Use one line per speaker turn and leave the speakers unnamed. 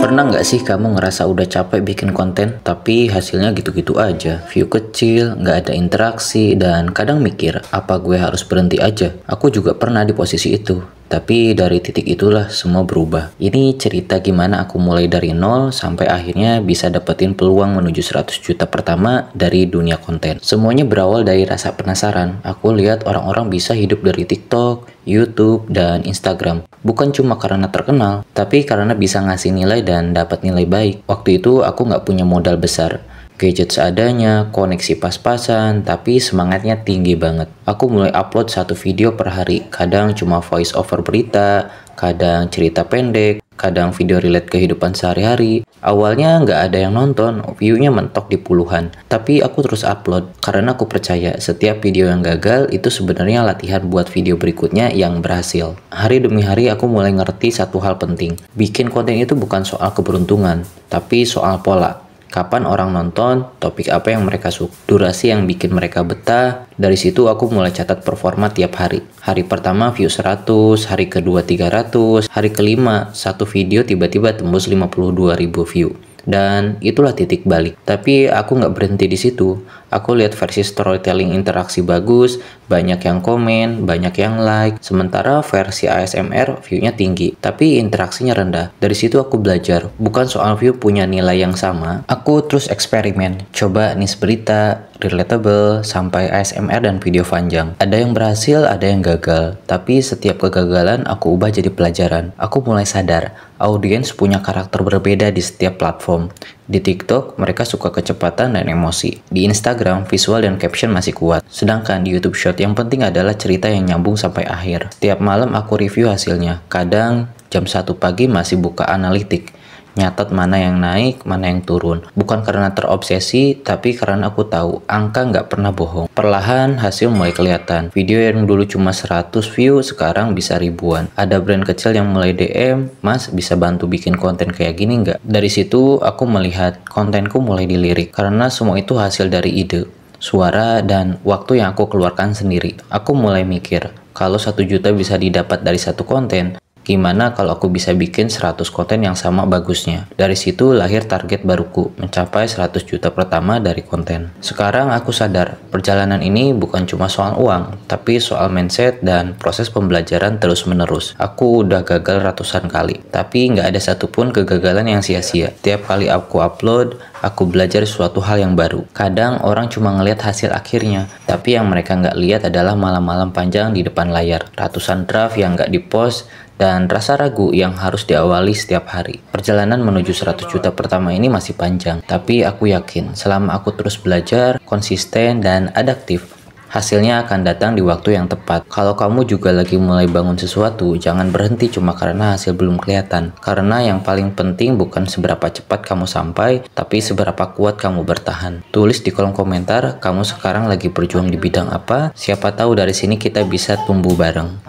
Pernah nggak sih kamu ngerasa udah capek bikin konten, tapi hasilnya gitu-gitu aja? View kecil, nggak ada interaksi, dan kadang mikir, apa gue harus berhenti aja? Aku juga pernah di posisi itu. Tapi dari titik itulah semua berubah. Ini cerita gimana aku mulai dari nol sampai akhirnya bisa dapetin peluang menuju 100 juta pertama dari dunia konten. Semuanya berawal dari rasa penasaran. Aku lihat orang-orang bisa hidup dari TikTok, YouTube, dan Instagram. Bukan cuma karena terkenal, tapi karena bisa ngasih nilai dan dapat nilai baik. Waktu itu aku nggak punya modal besar. Gadget seadanya, koneksi pas-pasan, tapi semangatnya tinggi banget. Aku mulai upload satu video per hari, kadang cuma voice over berita, kadang cerita pendek, kadang video relate kehidupan sehari-hari. Awalnya nggak ada yang nonton, view-nya mentok di puluhan. Tapi aku terus upload, karena aku percaya setiap video yang gagal itu sebenarnya latihan buat video berikutnya yang berhasil. Hari demi hari aku mulai ngerti satu hal penting. Bikin konten itu bukan soal keberuntungan, tapi soal pola. Kapan orang nonton, topik apa yang mereka suka, durasi yang bikin mereka betah. Dari situ aku mulai catat performa tiap hari. Hari pertama view 100, hari kedua 300, hari kelima satu video tiba-tiba tembus 52.000 view. Dan itulah titik balik. Tapi aku nggak berhenti di situ. Aku lihat versi storytelling interaksi bagus, banyak yang komen, banyak yang like. Sementara versi ASMR view-nya tinggi, tapi interaksinya rendah. Dari situ aku belajar, bukan soal view punya nilai yang sama. Aku terus eksperimen, coba niche berita, relatable, sampai ASMR dan video panjang. Ada yang berhasil, ada yang gagal. Tapi setiap kegagalan aku ubah jadi pelajaran. Aku mulai sadar, audiens punya karakter berbeda di setiap platform. Di TikTok, mereka suka kecepatan dan emosi. Di Instagram, visual dan caption masih kuat. Sedangkan di YouTube Short yang penting adalah cerita yang nyambung sampai akhir. Setiap malam aku review hasilnya. Kadang jam 1 pagi masih buka analitik. Nyatat mana yang naik, mana yang turun. Bukan karena terobsesi, tapi karena aku tahu angka nggak pernah bohong. Perlahan hasil mulai kelihatan. Video yang dulu cuma 100 view, sekarang bisa ribuan. Ada brand kecil yang mulai DM, "Mas, bisa bantu bikin konten kayak gini nggak?" Dari situ aku melihat kontenku mulai dilirik. Karena semua itu hasil dari ide, suara, dan waktu yang aku keluarkan sendiri. Aku mulai mikir, kalau 1 juta bisa didapat dari satu konten, gimana kalau aku bisa bikin 100 konten yang sama bagusnya? Dari situ lahir target baruku, mencapai 100 juta pertama dari konten. Sekarang aku sadar, perjalanan ini bukan cuma soal uang, tapi soal mindset dan proses pembelajaran terus-menerus. Aku udah gagal ratusan kali, tapi nggak ada satupun kegagalan yang sia-sia. Tiap kali aku upload, aku belajar suatu hal yang baru. Kadang orang cuma ngelihat hasil akhirnya, tapi yang mereka nggak lihat adalah malam-malam panjang di depan layar, ratusan draft yang nggak dipost, dan rasa ragu yang harus diawali setiap hari. Perjalanan menuju 100 juta pertama ini masih panjang, tapi aku yakin selama aku terus belajar, konsisten, dan adaptif, hasilnya akan datang di waktu yang tepat. Kalau kamu juga lagi mulai bangun sesuatu, jangan berhenti cuma karena hasil belum kelihatan. Karena yang paling penting bukan seberapa cepat kamu sampai, tapi seberapa kuat kamu bertahan. Tulis di kolom komentar, kamu sekarang lagi berjuang di bidang apa? Siapa tahu dari sini kita bisa tumbuh bareng.